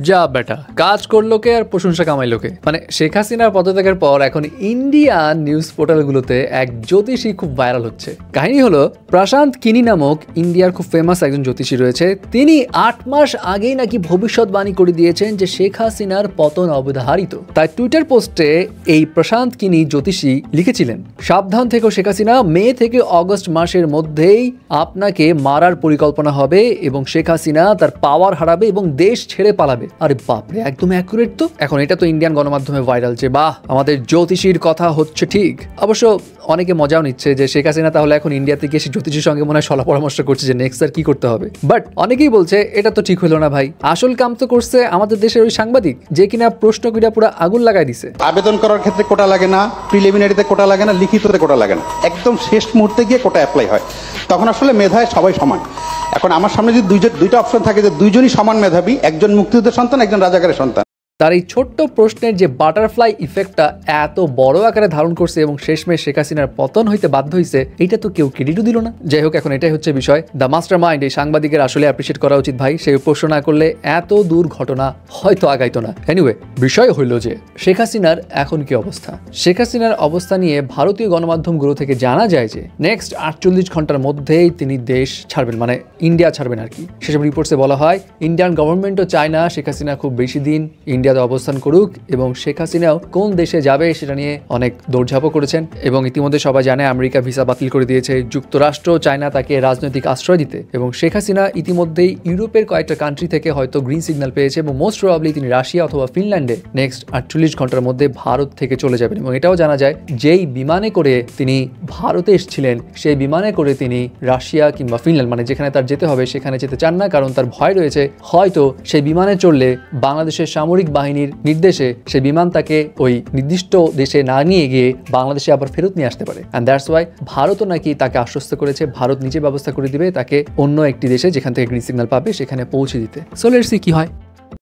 যা বেটা, কাজ করলো কে আর প্রশংসা কামাইলো কে। মানে শেখ হাসিনার পদত্যাগের পর এখন ইন্ডিয়ান নিউজ পোর্টালগুলোতে এক জ্যোতিষী খুব ভাইরাল হচ্ছে। কাহিনী হলো, প্রশান্ত কিনি নামক ইন্ডিয়ার খুব ফেমাস একজন জ্যোতিষী রয়েছে। তিনি 8 মাস আগেই নাকি ভবিষ্যৎবাণী করে দিয়েছেন যে শেখ হাসিনার পতন অবধারিত। তাই টুইটার পোস্টে এই প্রশান্ত কিনি জ্যোতিষী লিখেছিলেন, সাবধান থেকো শেখ হাসিনা, মে থেকে অগস্ট মাসের মধ্যেই আপনাকে মারার পরিকল্পনা হবে এবং শেখ হাসিনা তার পাওয়ার হারাবে এবং দেশ ছেড়ে পালাবে। আরে বাপরে, একদম অ্যাকুরেট তো। এখন এটা তো ইন্ডিয়ান গণমাধ্যমে ভাইরাল যে বাহ, আমাদের জ্যোতিষীর কথা হচ্ছে ঠিক। অবশ্য অনেকে মজাও নিচ্ছে যে শেখ হাসিনা তাহলে এখন ইন্ডিয়াতে গিয়ে জ্যোতিষীর সঙ্গে মনে হয় সলা পরামর্শ করছে যে নেক্সট আর কি করতে হবে। বাট অনেকেই বলছে এটা তো ঠিক হলো না ভাই, আসল কাম তো করছে আমাদের দেশের ওই সাংবাদিক যে কিনা প্রশ্ন কইরা পুরো আগুন লাগাই দিছে। আবেদন করার ক্ষেত্রে কোটা লাগে না, প্রিলিমিনারিতে কোটা লাগে না, লিখিততে কোটা লাগে না, একদম শেষ মুহূর্তে গিয়ে কোটা অ্যাপ্লাই হয়। তখন আসলে মেধায় সবাই সমান। এখন আমার সামনে যদি দুইটা অপশন থাকে যে দুইজনই সমান মেধাবী, একজন মুক্তিযুদ্ধের সন্তান, একজন রাজাকারের সন্তান। তার এই ছোট্ট প্রশ্নের যে বাটারফ্লাই ইফেক্টটা এত বড় আকারে ধারণ করছে এবং শেষমেশ শেখ হাসিনার পতন হইতে বাধ্য হয়েছে, এটা তো কেউ ক্রেডিটও দিল না। যাই হোক, এখন এটাই হচ্ছে বিষয়। দ্য মাস্টার মাইন্ড এই সাংবাদিকের আসলে অ্যাপ্রিসিয়েট করা উচিত ভাই। সে প্রশ্ন না করলে এত দূর ঘটনা হয়তো আগাইতো না। এনিওয়ে, বিষয় হইল যে শেখ হাসিনার এখন কি অবস্থা। শেখ হাসিনার অবস্থা নিয়ে ভারতীয় গণমাধ্যমগুলো থেকে জানা যায় যে নেক্সট 48 ঘন্টার মধ্যেই তিনি দেশ ছাড়বেন, মানে ইন্ডিয়া ছাড়বেন আর কি। সেসব রিপোর্টসে বলা হয় ইন্ডিয়ান গভর্নমেন্টও চায় না শেখ হাসিনা খুব বেশি দিন ইন্ডিয়াতে অবস্থান করুক এবং শেখ হাসিনাও কোন দেশে যাবে সেটা নিয়ে অনেক দৌড়ঝাঁপও করেছেন। এবং ইতিমধ্যে সবাই জানে আমেরিকা ভিসা বাতিল করে দিয়েছে, যুক্তরাষ্ট্র চায় না তাকে রাজনৈতিক আশ্রয় দিতে, এবং শেখ হাসিনা ইতিমধ্যেই ইউরোপের কয়েকটা কান্ট্রি থেকে হয়তো গ্রিন সিগন্যাল পেয়েছে এবং মোস্ট প্রবাবলি তিনি রাশিয়া অথবা ফিনল্যান্ডে নেক্সট 48 ঘন্টার মধ্যে ভারত থেকে চলে যাবেন। এবং এটাও জানা যায় যেই বিমানে করে তিনি ভারতে এসেছিলেন সেই বিমানে করে তিনি রাশিয়া কিংবা ফিনল্যান্ড, মানে যেখানে তার যেতে হবে সেখানে যেতে চান না, কারণ তার ভয় রয়েছে হয়তো সেই বিমানে চললে বাংলাদেশের সামরিক বাহিনীর নির্দেশে সেই বিমান তাকে ওই নির্দিষ্ট দেশে না নিয়ে গিয়ে বাংলাদেশে আবার ফেরত নিয়ে আসতে পারে। অ্যান্ড দ্যাটস ওয়াই ভারতও নাকি তাকে আশ্বস্ত করেছে ভারত নিজে ব্যবস্থা করে দিবে তাকে অন্য একটি দেশে যেখান থেকে গ্রিন সিগন্যাল পাবে সেখানে পৌঁছে দিতে। সো লেটস সি কি হয়।